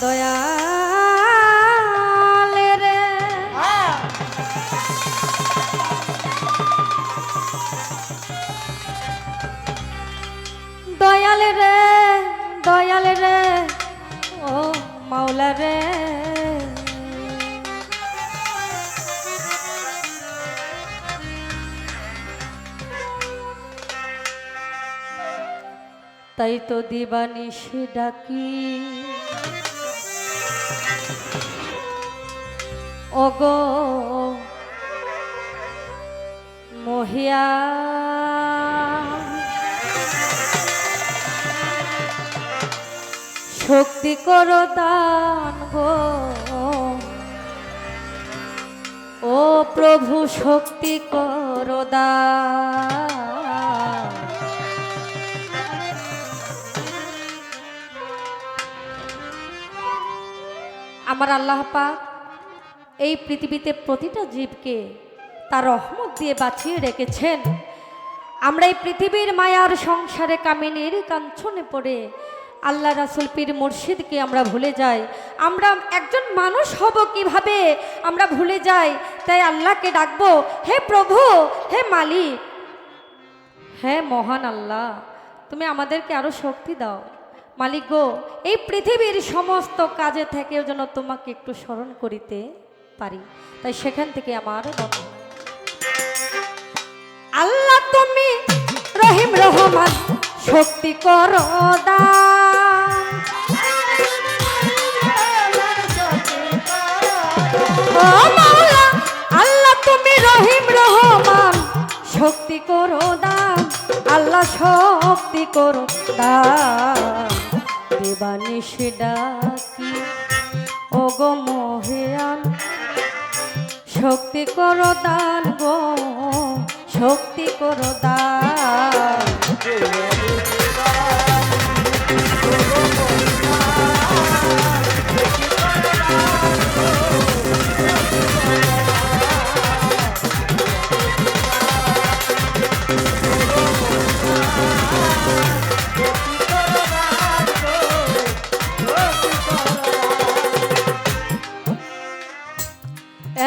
দয়াল রে দয়াল রে দয়াল রে ও মাওলা রে তাই তো দিবানিশি ডাকি ওগো মহিয়া শক্তি করো দান গো ও প্রভু শক্তি করো দান আমার আল্লাহ পাক এই পৃথিবীতে প্রতিটা জীবকে তার রহমত দিয়ে বাঁচিয়ে রেখেছেন। আমরা এই পৃথিবীর মায়ার সংসারে কামিনীর কাঞ্চনে পড়ে আল্লাহ রাসূল পীর মুর্শিদকে আমরা ভুলে যাই। আমরা একজন মানুষ হব কিভাবে আমরা ভুলে যাই। তাই আল্লাহকে ডাকবো, হে প্রভু, হে মালিক, হে মহান আল্লাহ, তুমি আমাদেরকে আরো শক্তি দাও। মালিক গো, এই পৃথিবীর সমস্ত কাজে থেকেও যেন তোমাকে একটু স্মরণ করিতে পারি। তাই সেখান থেকে আমার আল্লাহ তুমি রহিম রহমান শক্তি করো দান ও মাওলা আল্লাহ তুমি রহিম রহমান শক্তি করো দান আল্লাহ শক্তি করো দান দেবানিশি ডাকি ওগো মহিয়ান শক্তি করো দান গো শক্তি করো দান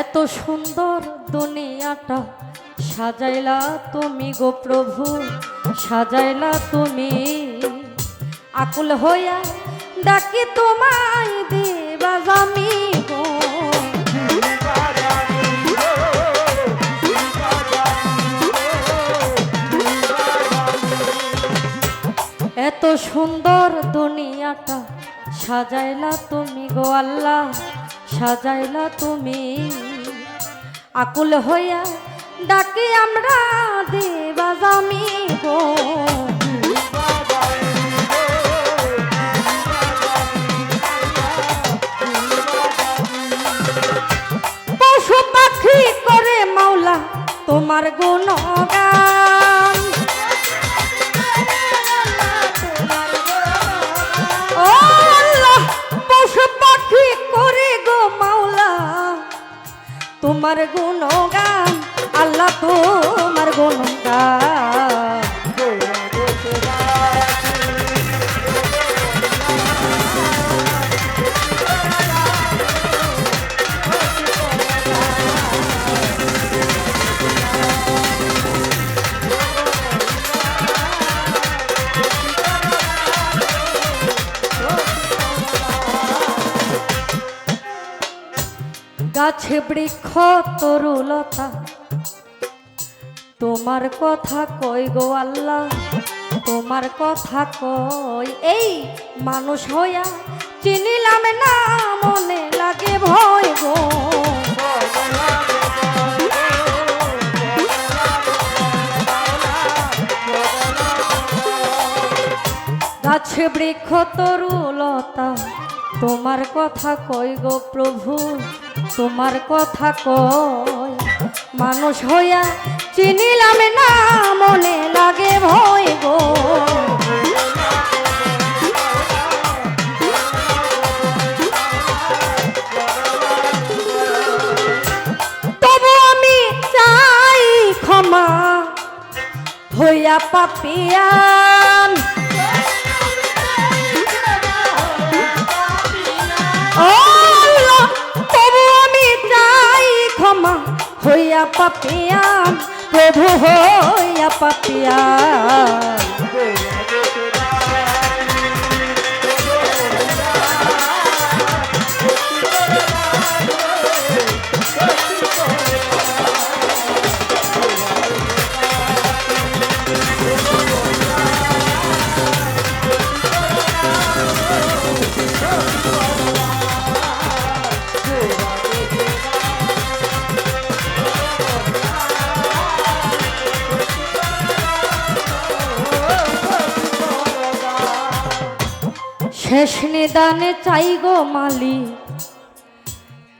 এত সুন্দর দুনিয়াটা সাজাইলা তুমি গো প্রভু সাজাইলা তুমি আকুল হইয়া ডাকি তোমায় দেবাজামি গো এত সুন্দর দুনিয়াটা সাজাইলা তুমি গো আল্লাহ সাজাইলা তুমি আকুল হইয়া ডাকি আমরা দেবাজামি গো পশু পাখি করে মাওলা তোমার গুণগান ও আল্লাহ পশু পাখি করে গো মাওলা তোমার গুণগান আল্লাহ তোমার গুণগান গাছে বৃক্ষ তরুলতা তোমার কথা কই গো আল্লাহ তোমার কথা কই এই মানুষ হইয়া চিনিলাম না মনে লাগে ভয় গো গাছে বৃক্ষ তরুলতা তোমার কথা কই গো প্রভু তোমার কথা কই মানুষ হইয়া চিনিলাম না মনে লাগে ভয় গো তবু আমি চাই ক্ষমা হইয়া পাপিয়ান পাপিয়ান প্রভু হইয়া পাপিয়ান। শেষ নিদানে চাই গো মালি,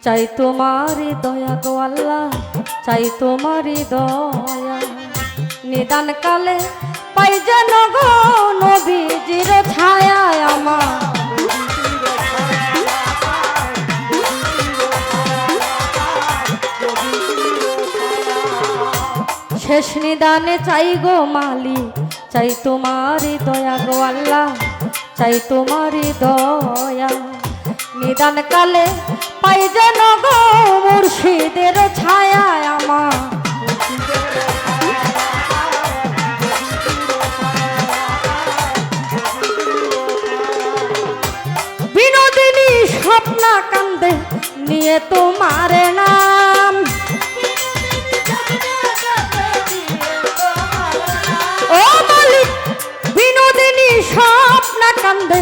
চাই তোমার দয়া গো আল্লাহ, চাই তোমার দয়া। নিদান কালে পাই যেন গো নবীজির ছায়া আমার। শেষ নিদানে চাই গো মালি, চাই তোমার দয়া গো আল্লাহ, চাই তোমার দয়া। নিদান কালে পাই যেন গো মুর্শিদের ছায়া আমার। বিনোদিনী স্বপ্ন কান্দে নিয়ে তোমার নাম। ও মালিক বিনোদিনী স্বপ্ন কান্দে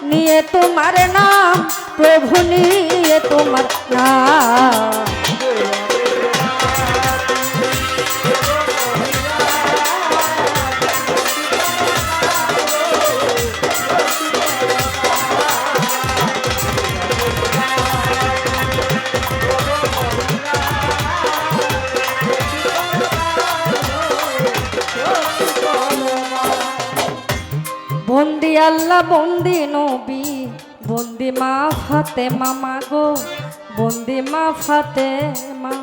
নিয়ে তোমার নাম, প্রভু নিয়ে তোমার নাম। বন্দি আল্লাহ বন্দি নবী, বন্দি মা ফাতেমা মাগো, বন্দি মা ফাতেমা।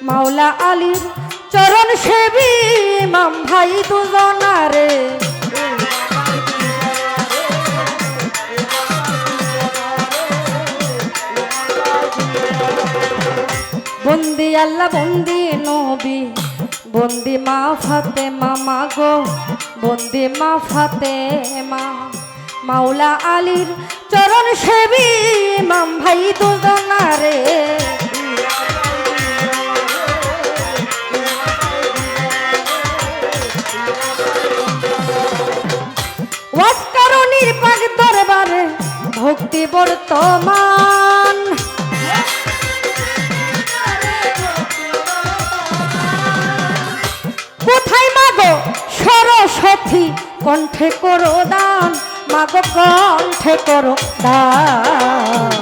মাওলা আলীর চরণ সেবী ইমাম ভাই দুজনারে, বন্দি আল্লাহ বন্দি নবী, বন্দি মা ফাতেমা মাগো, বন্দি মা ফাতেমা। মাওলা আলীর চরণ সেবী ইমাম ভাই দুজনারে, ওয়াসকারণীর পাক দরবারে ভক্তি বর্তমান। কোথায় মাগো সরস্বতী কণ্ঠে করো দান, মাগো কণ্ঠে করো দান।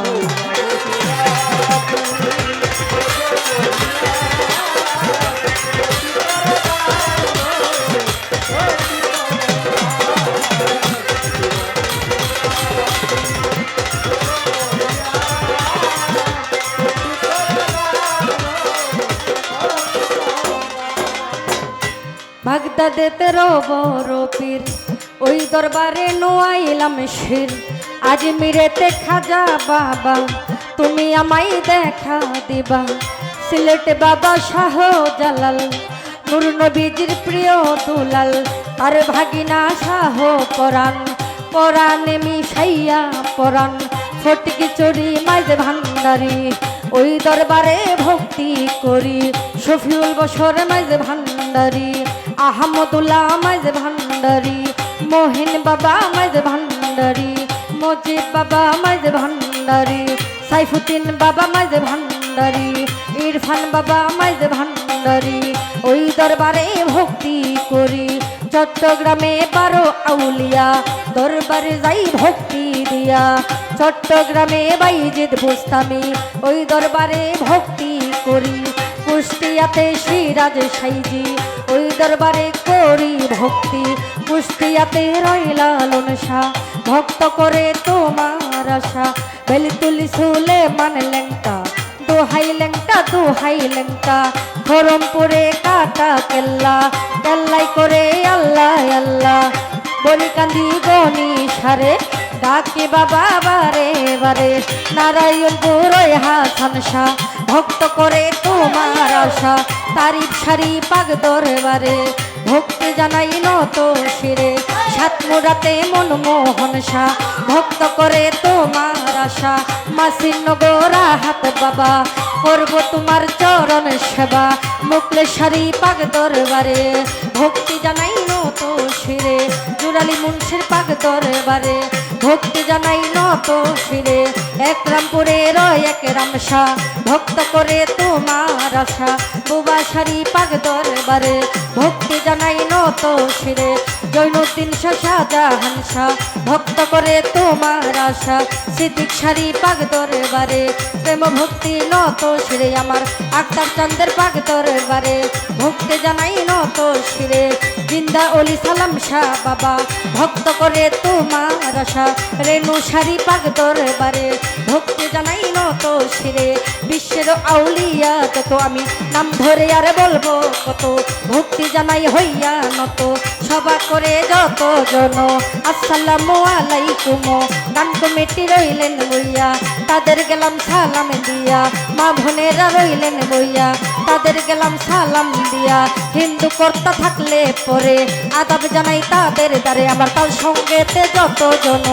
বাগদাদেতে বড় পীর, ওই দরবারে নোয়াইলাম শির। আজমিরেতে খাজা বাবা, তুমি আমায় দেখা দিবা। সিলেট বাবা শাহ জালাল, নূর নবীজির প্রিয় দুলাল। আর ভাগিনা শাহ পরাণ, পরাণে মিশাইয়া পরাণ। ফটকি চড়ি মাঝে ভান্ডারি, ওই দরবারে ভক্তি করি। শফিউল বসর মাঝে ভান্ডারি, আহমদুল্লাহ মাঝে ভান্ডারি। মোহিন বাবা মাঝে ভান্ডারি, মজিদ বাবা মাঝে ভান্ডারি। সাইফুদ্দিন বাবা মাঝে ভান্ডারি, ইরফান বাবা মাঝে ভান্ডারি। ওই দরবারে ভক্তি করি। চট্টগ্রামে 12 আউলিয়া, দরবারে যাই ভক্তি দিয়া। চট্টগ্রামে বাইজিদ বুস্তামি, ওই দরবারে ভক্তি করি। কুষ্টিয়াতে সিরাজ সাইজি, ওই দরবারে করি ভক্তি। কুষ্টিয়াতে রইলা লনসা, ভক্ত করে তোমার আশা। বেলতুলি সুলেমান লেংটা, দোহাই লেংটা দোহাই লেংটা। খরমপুরে কাটা কেল্লা, কেল্লাই করে আল্লাহ আল্লাহ। বলিকান্দি গনি সারে, ডাকে বাবা বারে বারে। নারায়ণপুর হাসান শাহ, ভক্ত করে তোমার আশা তারিফ সারি পাক দরবারে ভক্তি জানাই নত শিরে সাত মুরাতে মনমোহন শাহ ভক্ত করে তোমার আশা মাসিনগরা হাত বাবা করব তোমার চরণ সেবা মুকলেশ্বরী পাক দরবারে ভক্তি জানাই নত শিরে জুরালি মুন্সির পাক দরবারে ভক্তি জানাই নত শিরে একরামপুরের একরাম শাহ ভক্ত করে তোমার আশা বুবাসারি পাক দরবারে ভক্তি জানাই নত শিরে জৈনুদ্দিন শাহ শাহজাহান শাহ ভক্ত করে তোমার আশা সিদ্দিক সারি পাক দরবারে প্রেম ভক্তি নত শিরে আমার আক্তার চন্দ্রের পাক দরবারে ভক্তি জানাই নত শিরে জিন্দা অলি সালাম শাহ বাবা ভক্ত করে তোমার আশা রেণু সারি পাক দরবারে ভক্তি জানাই নত শিরে বিশ্বের আউলিয়া যত আমি নাম ধরে আর বলবো কত ভক্তি জানাই হইয়া নত সভা করে যত জন আসসালামু আলাইকুম গান কমিটি রইলেন বইয়া তাদের গেলাম সালাম দিয়া মা বোনেরা রইলেন বইয়া তাদের গেলাম সালাম দিয়া হিন্দু কর্তা থাকলে পরে আদাব জানাই তাদের দ্বারে আমার তার সঙ্গেতে যত জন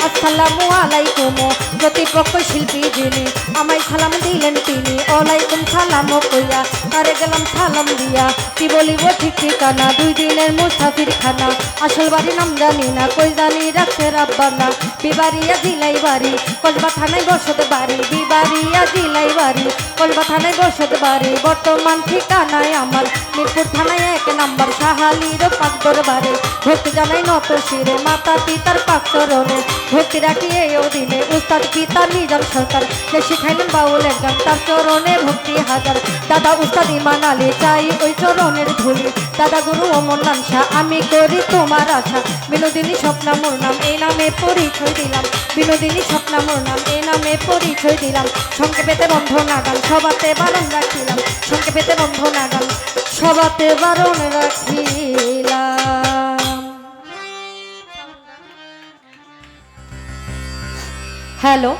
আসসালামু আলাইকুম প্রতিপক্ষ শিল্পী যিনি আমায় সালাম দিলেন তিনি ওয়ালাইকুম সালাম কইয়া তারে গেলাম সালাম দিয়া কি বলিব ঠিক ঠিকানা 2 দিনের মুসাফির খানা আসল বাড়ি নাম জানি না কই জানি রাখতে রাব্বানা বিবারিয়া জিলাই বাড়ি কলবা থানায় বসত বাড়ি বিবারিয়া জিলাই বাড়ি কলবা থানায় বসত বাড়ি বর্তমান ঠিকানায় আমার মিরপুর থানায় 1 নম্বর সাহালির পাক দরবারে ভক্তি জানাই নত শিরে মাতা পিতার পাক চরণে ভক্তি রাখি এই অধীনে উস্তাদ পিতা নিজাম সরকার যে শিখাইলেন বাউলের গান তার চরণে ভক্তি হাজার দাদা উস্তাদ ইমান আলী চাই ওই চরণের ধুলি দাদা গুরু অমরনাথ শাহ আমি করি তোমার আশা বিনোদিনী স্বপ্না মোর নাম এই নামে পরিচয় দিলাম বিনোদিনী স্বপ্না মোর নাম এই নামে পরিচয় দিলাম সংক্ষেপেতে বন্ধ না গান সবাতে বারণ রাখিলাম সংক্ষেপেতে বন্ধ না গান সবাতে বারণ রাখিলাম। হ্যালো।